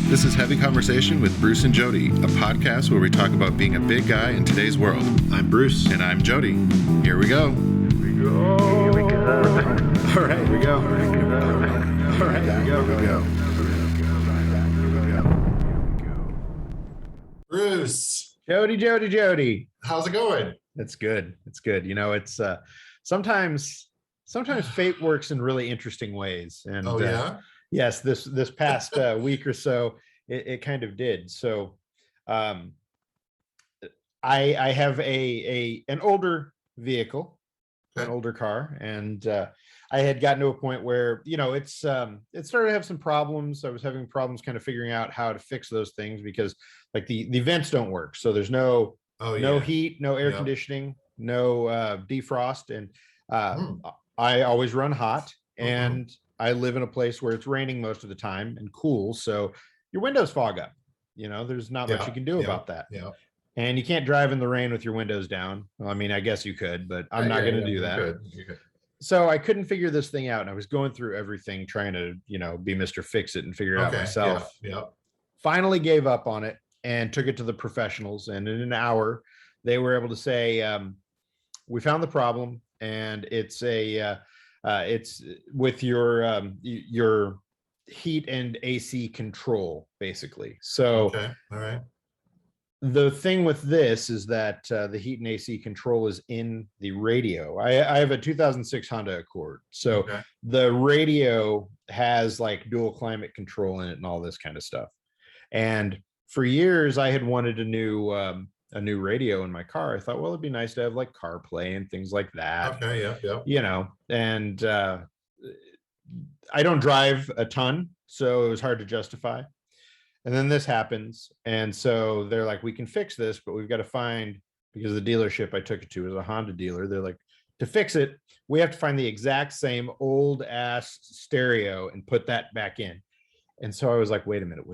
This is Heavy Conversation with Bruce and Jody, a podcast where we talk about being a big guy in today's world. I'm Bruce. And I'm Jody. Here we go. Here we go. All right, here we go. All right, here we go. Here we go. Bruce. Jody. How's it going? It's good. It's good. You know, it's sometimes fate works in really interesting ways. And yes, this past week or so, it kind of did. So I have an older vehicle, an older car, and I had gotten to a point where, you know, it started to have some problems. I was having problems kind of figuring out how to fix those things because like the vents don't work. So there's no heat, no air conditioning, no defrost. And I always run hot, and I live in a place where it's raining most of the time and cool. So your windows fog up, you know, there's not much you can do about that. Yeah. And you can't drive in the rain with your windows down. Well, I mean, I guess you could, but I'm not going to do that. You could. So I couldn't figure this thing out. And I was going through everything, trying to, you know, be Mr. Fix It and figure it out myself. Yeah. Finally gave up on it and took it to the professionals. And in an hour, they were able to say, we found the problem, and it's with your heat and AC control, basically. So Okay. All right. the thing with this is that the heat and AC control is in the radio. I have a 2006 Honda Accord. So the radio has like dual climate control in it and all this kind of stuff. And for years I had wanted a new radio in my car. I thought, well, it'd be nice to have like CarPlay and things like that. Okay. Yeah. You know, and I don't drive a ton, so it was hard to justify. And then this happens. And so they're like, we can fix this, but we've got to find, because the dealership I took it to was a Honda dealer. They're like, to fix it, we have to find the exact same old ass stereo and put that back in. And so I was like, wait a minute.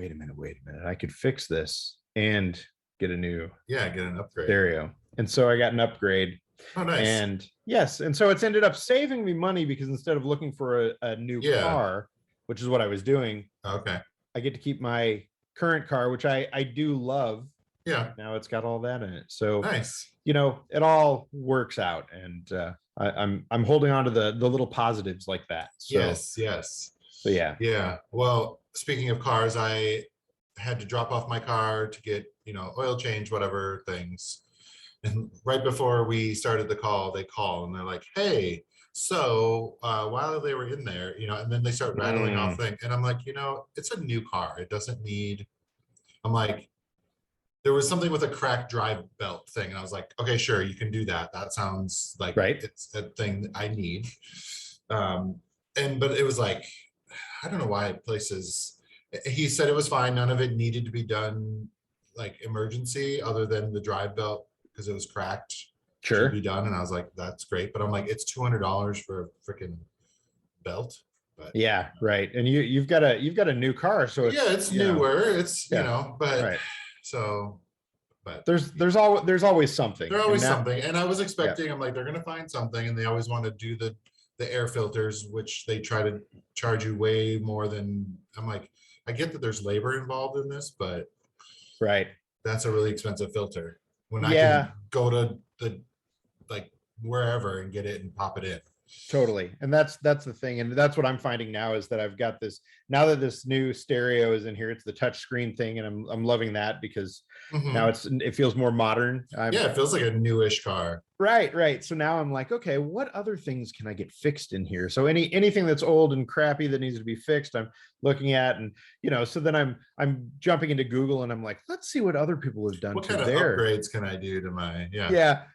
I could fix this and get a new get an upgrade stereo. And so I got an upgrade. Oh, nice. And yes. And so it's ended up saving me money because instead of looking for a new car, which is what I was doing. Okay. I get to keep my current car, which I do love. Yeah. Now it's got all that in it. So nice. You know, it all works out, and I'm holding on to the little positives like that. So, Yes. So yeah. Yeah. Well, speaking of cars, I had to drop off my car to get, you know, oil change, whatever things. And right before we started the call, they call and they're like, hey, so while they were in there, you know, and then they start rattling off things. And I'm like, you know, it's a new car. It doesn't need, I'm like, there was something with a cracked drive belt thing. And I was like, okay, sure, you can do that. That sounds like it's a thing that I need. But it was like, I don't know why places, he said it was fine. None of it needed to be done like emergency other than the drive belt because it was cracked. Sure. Be done. And I was like, that's great. But I'm like, it's $200 for a freaking belt. But yeah, right. And you've got a new car. So it's newer. It's, you know, but so, but there's always something. There's always something. And I was expecting, I'm like, they're going to find something. And they always want to do the air filters, which they try to charge you way more than, I'm like, I get that there's labor involved in this, but that's a really expensive filter. When I can go to the like wherever and get it and pop it in. Totally. And that's the thing. And that's what I'm finding now is that I've got this, now that this new stereo is in here, it's the touch screen thing. And I'm loving that because now it feels more modern. It feels like a newish car. Right. So now I'm like, okay, what other things can I get fixed in here? So anything that's old and crappy that needs to be fixed, I'm looking at, and you know, so then I'm jumping into Google and I'm like, let's see what other people have done. What kind of upgrades can I do to my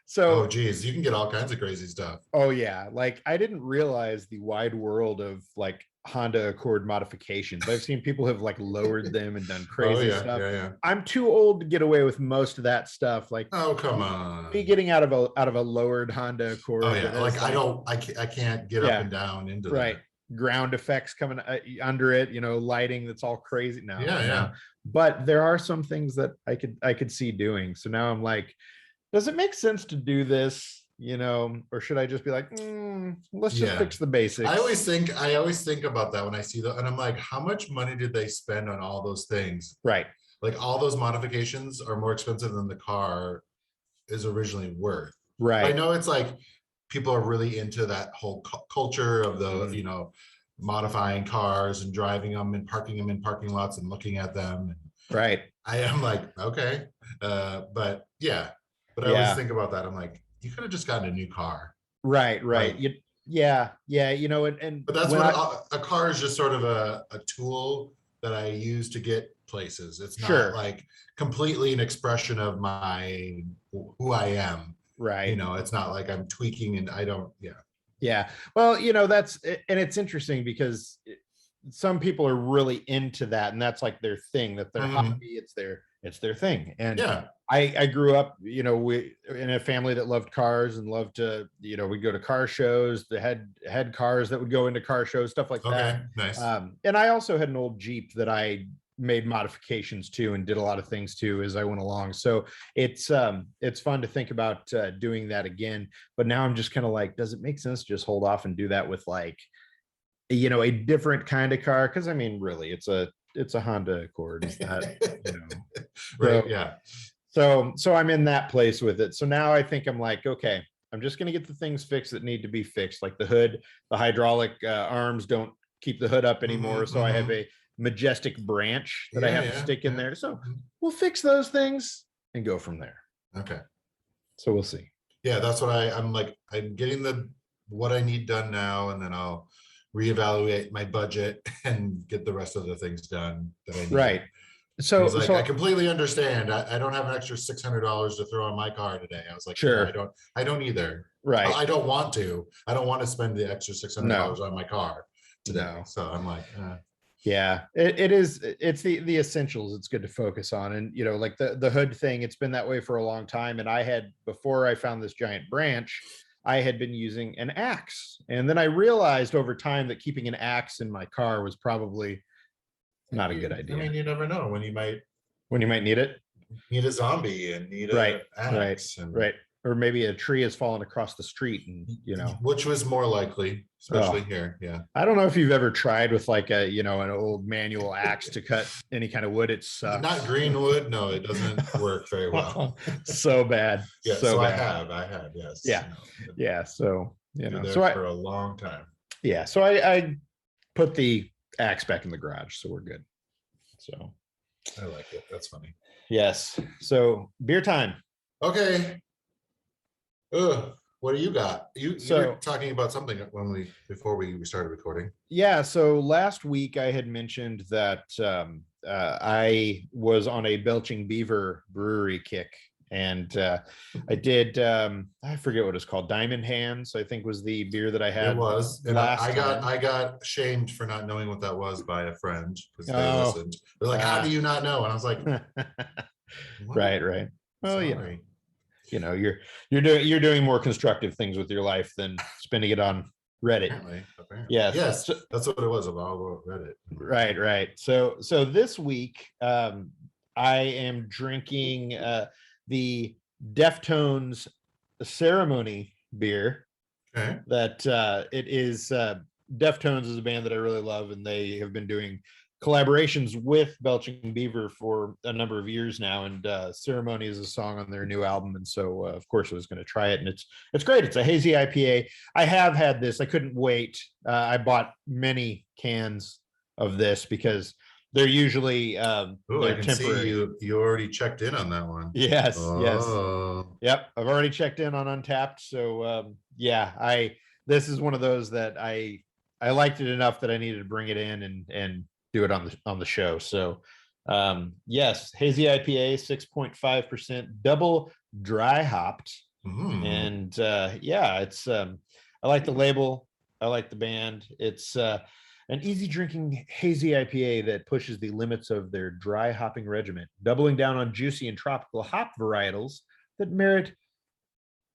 So geez, you can get all kinds of crazy stuff. Oh yeah, like I didn't realize the wide world of like Honda Accord modifications. I've seen people have like lowered them and done crazy stuff. I'm too old to get away with most of that stuff. Like, oh come on, me getting out of a lowered Honda Accord. Oh yeah, like I can't get up and down into that. Ground effects coming under it, you know, lighting that's all crazy now. Yeah. But there are some things that I could see doing. So now I'm like, does it make sense to do this? or should I just be like, let's just Yeah. fix the basics? I always think about that when I see that, and I'm like, how much money did they spend on all those things? Right. Like all those modifications are more expensive than the car is originally worth. I Right. know it's like people are really into that whole culture of the, modifying cars and driving them and parking them in parking lots and looking at them. Right. I am like, okay. But yeah, but I always Yeah. think about that. I'm like, you could have just gotten a new car. Right. Like, Yeah. And but that's when what a car is, just sort of a tool that I use to get places. It's not Sure. like completely an expression of who I am. Right. It's not like I'm tweaking and I don't, Yeah. Well, and it's interesting because some people are really into that, and that's like their thing, that their hobby, it's their thing. And yeah. I grew up, we in a family that loved cars and loved to, we'd go to car shows, that had cars that would go into car shows, stuff like that. Okay, nice. And I also had an old Jeep that I made modifications to and did a lot of things to as I went along. So it's fun to think about doing that again. But now I'm just kind of like, does it make sense to just hold off and do that with like, a different kind of car? Because I mean, really, it's a Honda Accord. It's not, Right. So, yeah. So I'm in that place with it. So now I think I'm like, okay, I'm just going to get the things fixed that need to be fixed, like the hood, the hydraulic arms don't keep the hood up anymore. So I have a majestic branch that I have to stick in there. So we'll fix those things and go from there. Okay. So we'll see. Yeah, that's what I'm like. I'm getting what I need done now, and then I'll reevaluate my budget and get the rest of the things done that I need. Right. So, I completely understand. I don't have an extra $600 to throw on my car today. I was like, sure, I don't either. Right. I don't want to. I don't want to spend the extra $600 on my car today. No. So I'm like, yeah, it's the essentials it's good to focus on. And like the hood thing, it's been that way for a long time. And before I found this giant branch, I had been using an axe. And then I realized over time that keeping an axe in my car was probably not a good idea. I mean, you never know when you might need it. Need a zombie and need an axe. Right. Or maybe a tree has fallen across the street and, which was more likely, especially here. Yeah. I don't know if you've ever tried with like an old manual axe to cut any kind of wood. It sucks. Not green wood. No, it doesn't work very well. So bad. Yeah. So bad. I have. Yes. Yeah. Yeah. So, for a long time. Yeah. So I put the axe back in the garage. So we're good. So I like it. That's funny. Yes. So beer time. Okay. What do you got? You were talking about something before we started recording. Yeah. So last week I had mentioned that I was on a Belching Beaver brewery kick, and I did. I forget what it's called. Diamond Hands, I think, was the beer that I had. It was, and last I got shamed for not knowing what that was by a friend because they listened. They're like, "How do you not know?" And I was like, "Right. Well, sorry. you're doing more constructive things with your life than spending it on Reddit." Apparently. Yes, that's what it was about Reddit. Right. So this week, I am drinking the Deftones Ceremony beer. Okay. That it is Deftones is a band that I really love, and they have been doing collaborations with Belching Beaver for a number of years now, and Ceremony is a song on their new album, and so of course I was going to try it, and it's great. It's a hazy IPA. I have had this. I couldn't wait. I bought many cans of this because they're usually I can temporary. See you already checked in on that one. Yes. Yep, I've already checked in on Untapped. So this is one of those that I liked it enough that I needed to bring it in and do it on the show. So yes, hazy IPA, 6.5%, double dry hopped. And it's I like the label, I like the band. It's an easy drinking hazy IPA that pushes the limits of their dry hopping regimen, doubling down on juicy and tropical hop varietals that merit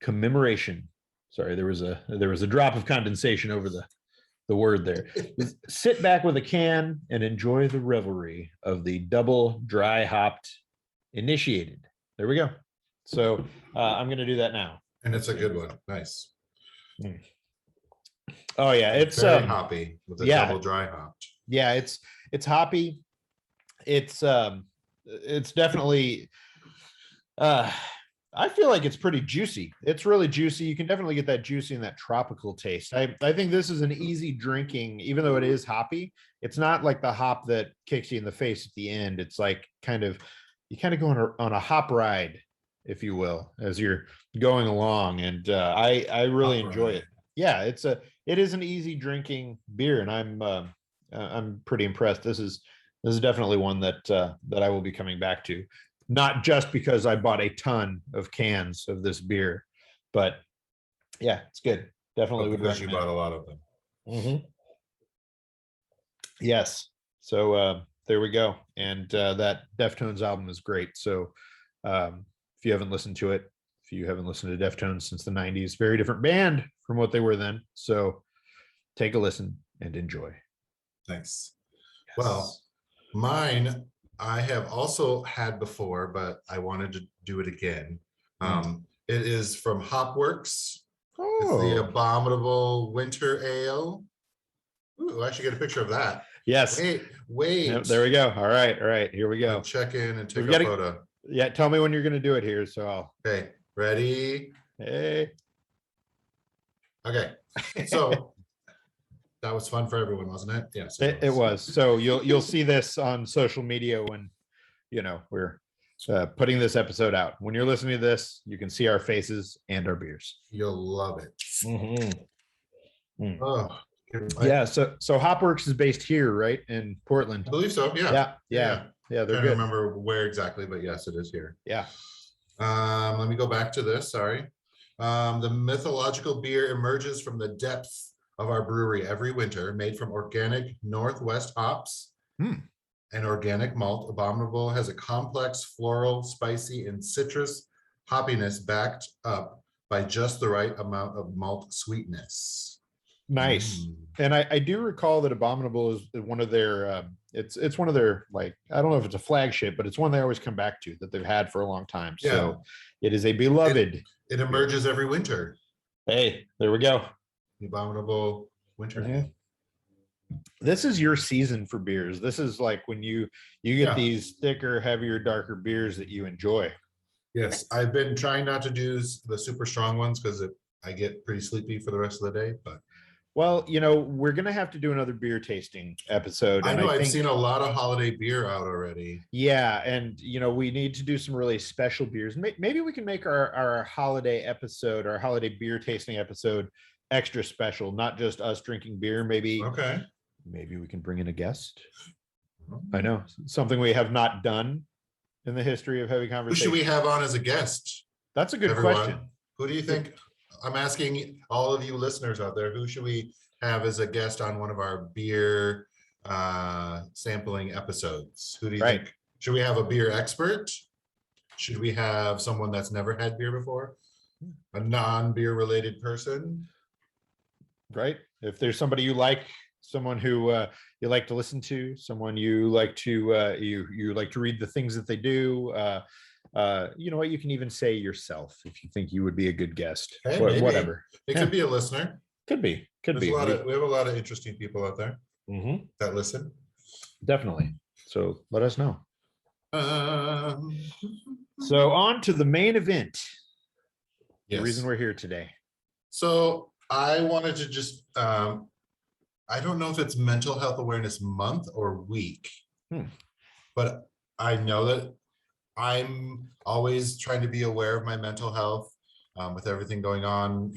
commemoration. Sorry, there was a drop of condensation over the word there. Sit back with a can and enjoy the revelry of the double dry hopped initiated. There we go. So I'm going to do that now. And it's a good one. Nice. Oh yeah, it's very hoppy with a yeah. double dry hopped. Yeah, it's hoppy. It's definitely I feel like it's pretty juicy. It's really juicy. You can definitely get that juicy and that tropical taste. I think this is an easy drinking, even though it is hoppy. It's not like the hop that kicks you in the face at the end. It's like you kind of go on a hop ride, if you will, as you're going along. And I really enjoy it. Yeah, it is an easy drinking beer, and I'm pretty impressed. This is definitely one that I will be coming back to. Not just because I bought a ton of cans of this beer, but yeah, it's good. Definitely would because you recommend. bought a lot of them. Mm-hmm. Yes. So there we go. And that Deftones album is great. So if you haven't listened to it, if you haven't listened to Deftones since the 90s, very different band from what they were then. So take a listen and enjoy. Thanks. Yes. Well, mine I have also had before, but I wanted to do it again. It is from Hopworks. Oh. It's the Abominable Winter Ale. Ooh, I should get a picture of that. Yes. Wait. Yep, there we go. All right. Here we go. I'll check in and take a photo. Yeah, tell me when you're going to do it here. So Okay, ready? Hey. Okay, so that was fun for everyone, wasn't it? Yes, it was. So you'll see this on social media when we're putting this episode out. When you're listening to this, you can see our faces and our beers. You'll love it. Mm-hmm. Oh, yeah. So Hopworks is based here, right, in Portland? I believe so. Yeah. They're I good. can't remember where exactly, but yes, it is here. Yeah. Let me go back to this. Sorry. The mythological beer emerges from the depths of our brewery every winter, made from organic Northwest hops and organic malt. Abominable has a complex floral, spicy, and citrus hoppiness backed up by just the right amount of malt sweetness. Nice. And I do recall that Abominable is one of their it's one of their, like, I don't know if it's a flagship, but it's one they always come back to that they've had for a long time. Yeah. So it is a beloved. It emerges every winter. Hey, there we go. The Abominable Winter. This is your season for beers. This is like when you get these thicker, heavier, darker beers that you enjoy. Yes, I've been trying not to do the super strong ones because I get pretty sleepy for the rest of the day, but well, we're going to have to do another beer tasting episode. I know I've seen a lot of holiday beer out already. Yeah. And, we need to do some really special beers. Maybe we can make our holiday episode, our holiday beer tasting episode extra special, not just us drinking beer. Maybe we can bring in a guest. I know, something we have not done in the history of Heavy Conversation. Who should we have on as a guest? That's a good question. Who do you think? I'm asking all of you listeners out there, who should we have as a guest on one of our beer sampling episodes? Who do you think? Should we have a beer expert? Should we have someone that's never had beer before? A non-beer related person? Right. If there's somebody you like, someone who you like to listen to, someone you like to you like to read the things that they do, you know what, you can even say yourself if you think you would be a good guest. Hey, whatever. It could be a listener. Could be. We have a lot of interesting people out there that listen. Definitely. So let us know. So on to the main event. The reason we're here today. So I wanted to just I don't know if it's Mental Health Awareness Month or week, but I know that I'm always trying to be aware of my mental health with everything going on,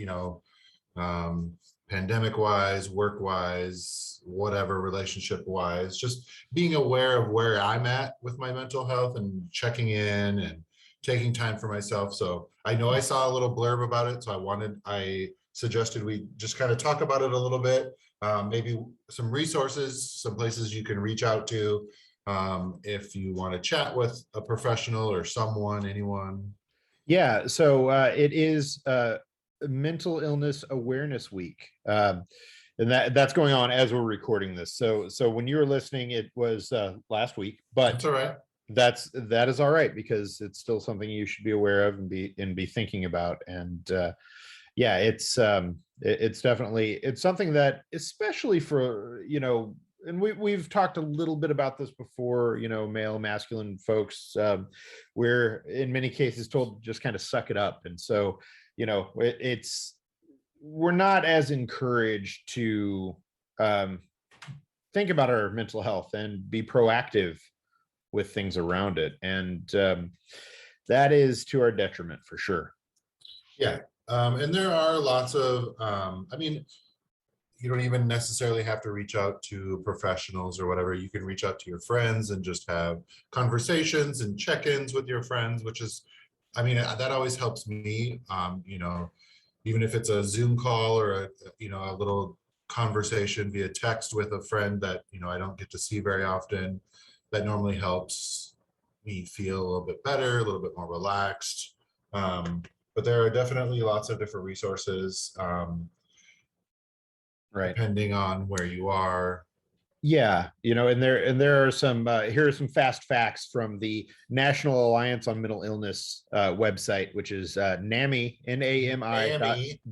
pandemic wise, work wise, whatever, relationship wise, just being aware of where I'm at with my mental health and checking in and taking time for myself. So I know I saw a little blurb about it, so I suggested we just kind of talk about it a little bit. Maybe some resources, some places you can reach out to if you want to chat with a professional or anyone. Yeah, so it is Mental Illness Awareness Week, and that's going on as we're recording this. So when you were listening, it was last week, but that's all right. that is all right, because it's still something you should be aware of and be thinking about. And yeah, it's definitely, it's something that, especially for, and we've talked a little bit about this before, male masculine folks, we're in many cases told to just kind of suck it up. And so, we're not as encouraged to think about our mental health and be proactive with things around it. And that is to our detriment for sure. Yeah. And there are lots of, I mean, you don't even necessarily have to reach out to professionals or whatever. You can reach out to your friends and just have conversations and check-ins with your friends, which is, I mean, that always helps me, even if it's a Zoom call or a little conversation via text with a friend that, I don't get to see very often, that normally helps me feel a little bit better, a little bit more relaxed. But there are definitely lots of different resources, Right. depending on where you are. Yeah, and there are some here are some fast facts from the National Alliance on Mental Illness website, which is NAMI, NAMI.org.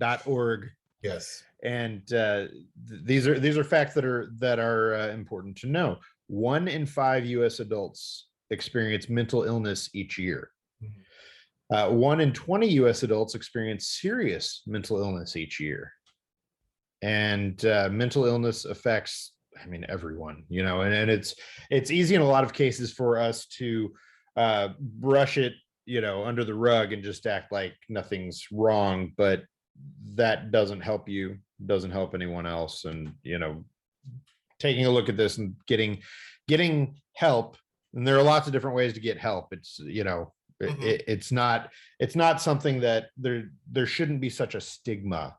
Yes. And these are facts that are important to know. 1 in 5 U.S. adults experience mental illness each year. 1 in 20 U.S. adults experience serious mental illness each year. And mental illness affects, I mean, everyone, and it's easy in a lot of cases for us to brush it, under the rug and just act like nothing's wrong, but that doesn't help you, doesn't help anyone else. And, taking a look at this and getting help, and there are lots of different ways to get help. It's, it's not something that there shouldn't be such a stigma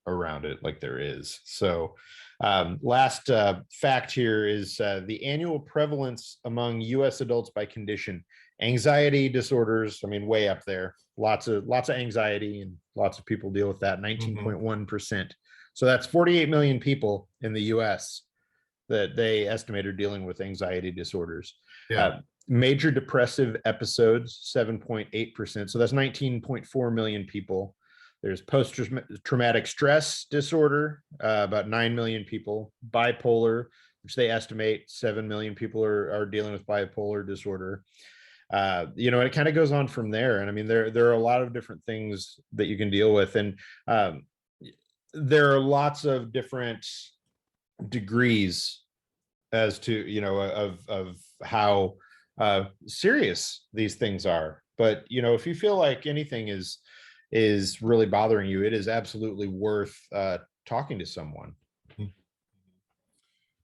around it like there is. So last fact here is the annual prevalence among US adults by condition. Anxiety disorders, I mean, way up there. Lots of anxiety, and lots of people deal with that. 19.1%. So that's 48 million people in the US that they estimate are dealing with anxiety disorders. Yeah. Major depressive episodes, 7.8%. So that's 19.4 million people. There's post-traumatic stress disorder, about 9 million people. Bipolar, which they estimate 7 million people are dealing with bipolar disorder. It kind of goes on from there. And I mean, there are a lot of different things that you can deal with. And there are lots of different degrees as to, of how serious these things are. But, if you feel like anything is really bothering you, it is absolutely worth talking to someone.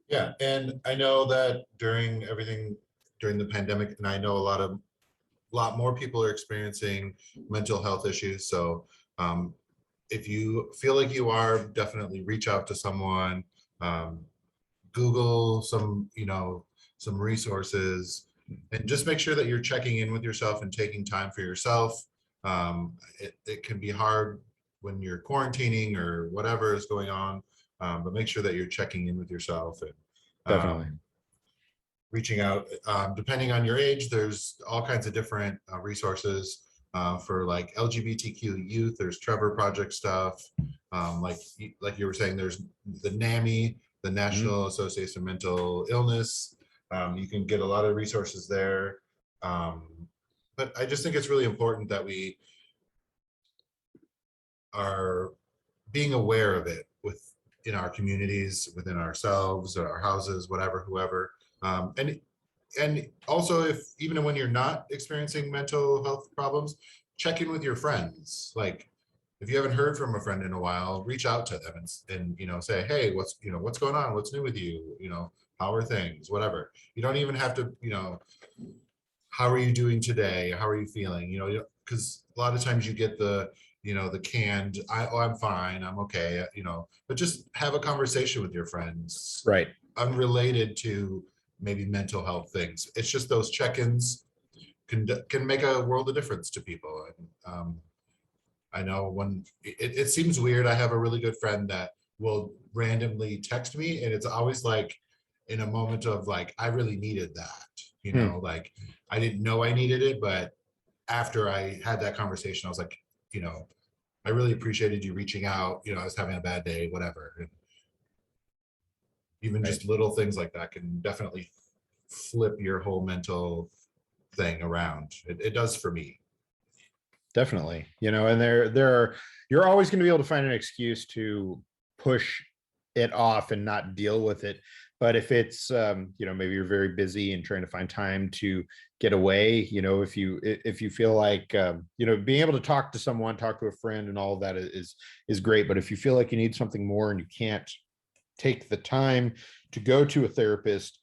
Yeah, and I know that during the pandemic, and I know a lot more people are experiencing mental health issues. So if you feel like you are, definitely reach out to someone, Google some resources, and just make sure that you're checking in with yourself and taking time for yourself. It can be hard when you're quarantining or whatever is going on, but make sure that you're checking in with yourself and Definitely reaching out. Depending on your age, there's all kinds of different resources for like LGBTQ youth. There's Trevor Project stuff. Like you were saying, there's the NAMI, the National Association of Mental Illness. You can get a lot of resources there. But I just think it's really important that we are being aware of it in our communities, within ourselves, or our houses, whatever, whoever. And also, even when you're not experiencing mental health problems, check in with your friends. Like, if you haven't heard from a friend in a while, reach out to them and say, hey, what's going on? What's new with you? How are things? Whatever. You don't even have to, how are you doing today? How are you feeling? Because a lot of times you get the canned, I'm fine, I'm okay, but just have a conversation with your friends, right, unrelated to maybe mental health things. It's just those check-ins can make a world of difference to people. And I know when it seems weird, I have a really good friend that will randomly text me, and it's always like in a moment of like, I really needed that. you Hmm. know, like I didn't know I needed it, but after I had that conversation, I was like, you know, I really appreciated you reaching out. You know, I was having a bad day, whatever. And even Right. just little things like that can definitely flip your whole mental thing around. It does for me. Definitely. And there are, you're always going to be able to find an excuse to push it off and not deal with it. But if it's maybe you're very busy and trying to find time to get away, if you feel like being able to talk to someone, talk to a friend and all of that is great. But if you feel like you need something more and you can't take the time to go to a therapist,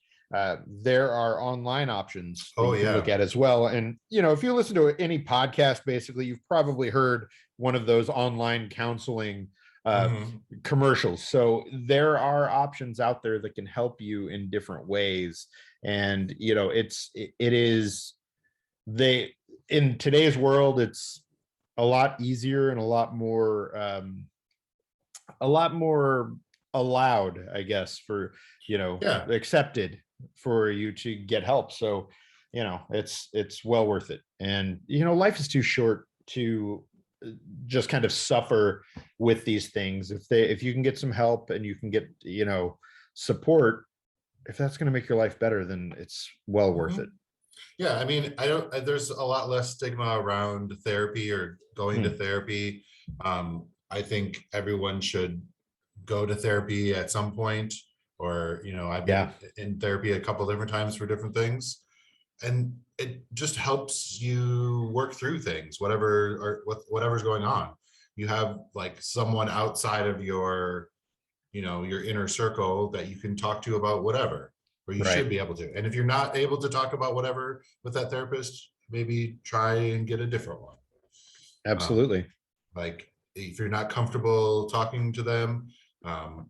there are online options that Oh you can look yeah. at as well. And if you listen to any podcast, basically you've probably heard one of those online counseling Mhm. commercials. So there are options out there that can help you in different ways. And it is, they, in today's world, it's a lot easier and a lot more allowed, I guess, for Yeah. accepted for you to get help. So it's well worth it. And life is too short to just kind of suffer with these things. If you can get some help and you can get support, if that's going to make your life better, then it's well worth it. Mhm. Yeah, I mean, there's a lot less stigma around therapy or going to Hmm. therapy. I think everyone should go to therapy at some point, or, I've Yeah. been in therapy a couple different times for different things. And it just helps you work through things, whatever's going on. You have like someone outside of your inner circle that you can talk to about whatever, or you Right. should be able to. And if you're not able to talk about whatever with that therapist, maybe try and get a different one. um, Absolutely. like if you're not comfortable talking to them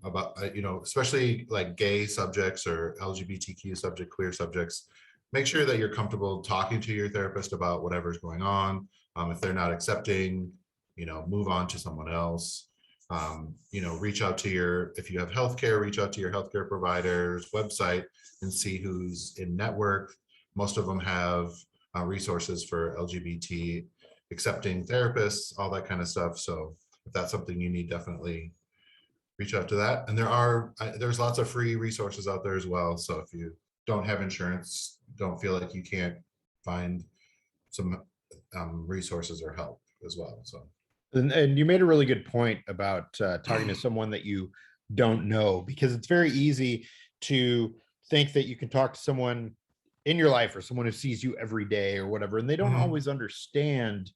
about especially like gay subjects or LGBTQ subject, queer subjects, make sure that you're comfortable talking to your therapist about whatever's going on. If they're not accepting, move on to someone else. Reach out to if you have healthcare, reach out to your healthcare provider's website and see who's in network. Most of them have resources for LGBT accepting therapists, all that kind of stuff. So if that's something you need, definitely reach out to that. And there's lots of free resources out there as well. So if you don't have insurance, don't feel like you can't find some resources or help as well. So And you made a really good point about talking to someone that you don't know, because it's very easy to think that you can talk to someone in your life or someone who sees you every day or whatever, and they don't Mhm. always understand.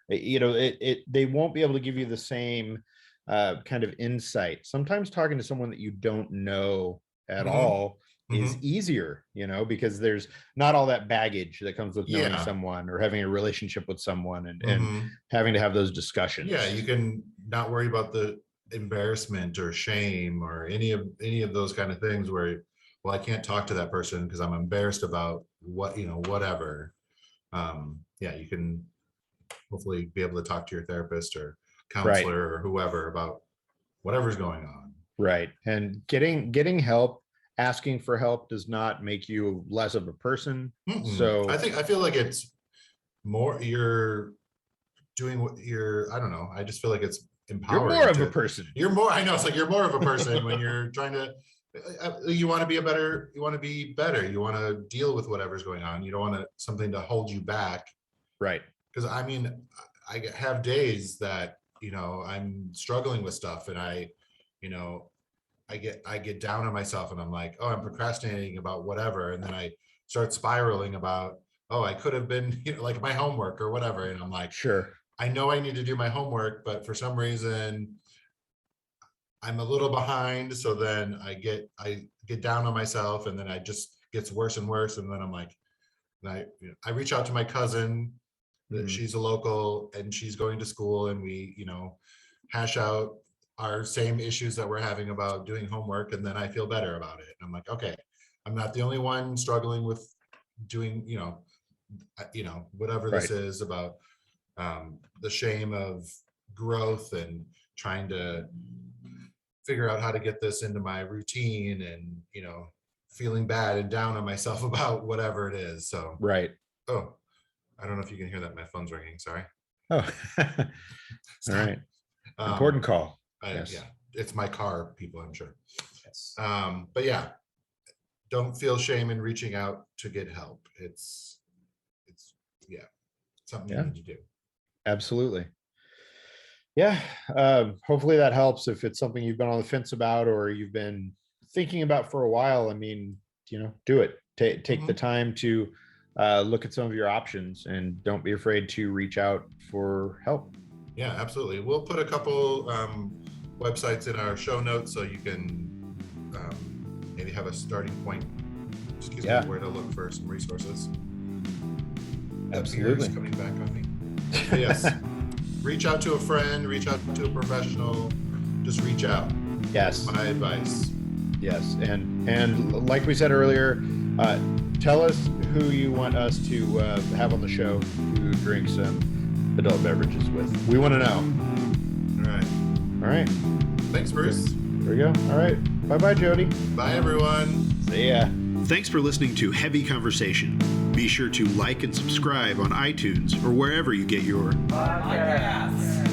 They won't be able to give you the same kind of insight. Sometimes talking to someone that you don't know at Mhm. all is Mhm. easier, because there's not all that baggage that comes with knowing Yeah. someone or having a relationship with someone and Mhm. having to have those Yeah, discussions. you can not worry about the embarrassment or shame or any of those kind of things where, well, I can't talk to that person because I'm embarrassed about whatever. Yeah, you can hopefully be able to talk to your therapist or Right. counselor or whoever about whatever's going on. Right. And getting help, asking for help does not make you less of a person. Mm-mm. So I feel like it's more you're doing what I don't know. I just feel like it's you're more empowering of a to, person. you're more, I know, it's like you're more of a person when you're trying to, you want to be you want to be better. You want to deal with whatever's going on. You don't want something to hold you back. Right. Because I mean, I have days that, I'm struggling with stuff and you know, I get down on myself and I'm like, oh, I'm procrastinating about whatever. And then I start spiraling about, oh, I could have been, like my homework or whatever. And I'm like, Sure. I know I need to do my homework, but for some reason I'm a little behind. So then I get down on myself and then I just gets worse and worse. And then I'm like, and I reach out to my cousin that Mhm. she's a local and she's going to school and we, hash out our same issues that we're having about doing homework. And then I feel better about it. And I'm like, okay, I'm not the only one struggling with doing, whatever this Right. is about the shame of growth and trying to figure out how to get this into my routine and feeling bad and down on myself about whatever it is. So, Right. oh, I don't know if you can hear that. My phone's ringing. Sorry. Oh, all right. Important call. Yes. Yeah, it's my car, people, I'm sure. Yes. But yeah, don't feel shame in reaching out to get help. It's something you need to do. Absolutely. Yeah. Hopefully that helps. If it's something you've been on the fence about or you've been thinking about for a while, I mean, do it. Take the time to look at some of your options and don't be afraid to reach out for help. Yeah, absolutely. We'll put a couple websites in our show notes so you can maybe have a starting point. Excuse me, where to look for some resources. Absolutely. Coming back on me. But yes, reach out to a friend, reach out to a professional, just reach out. Yes. My advice. Yes. And like we said earlier, tell us who you want us to have on the show who drinks adult beverages with. We want to know. All right. Thanks, Bruce. There we go. All right. Bye-bye, Jody. Bye, everyone. See ya. Thanks for listening to Heavy Conversation. Be sure to like and subscribe on iTunes or wherever you get your Podcasts.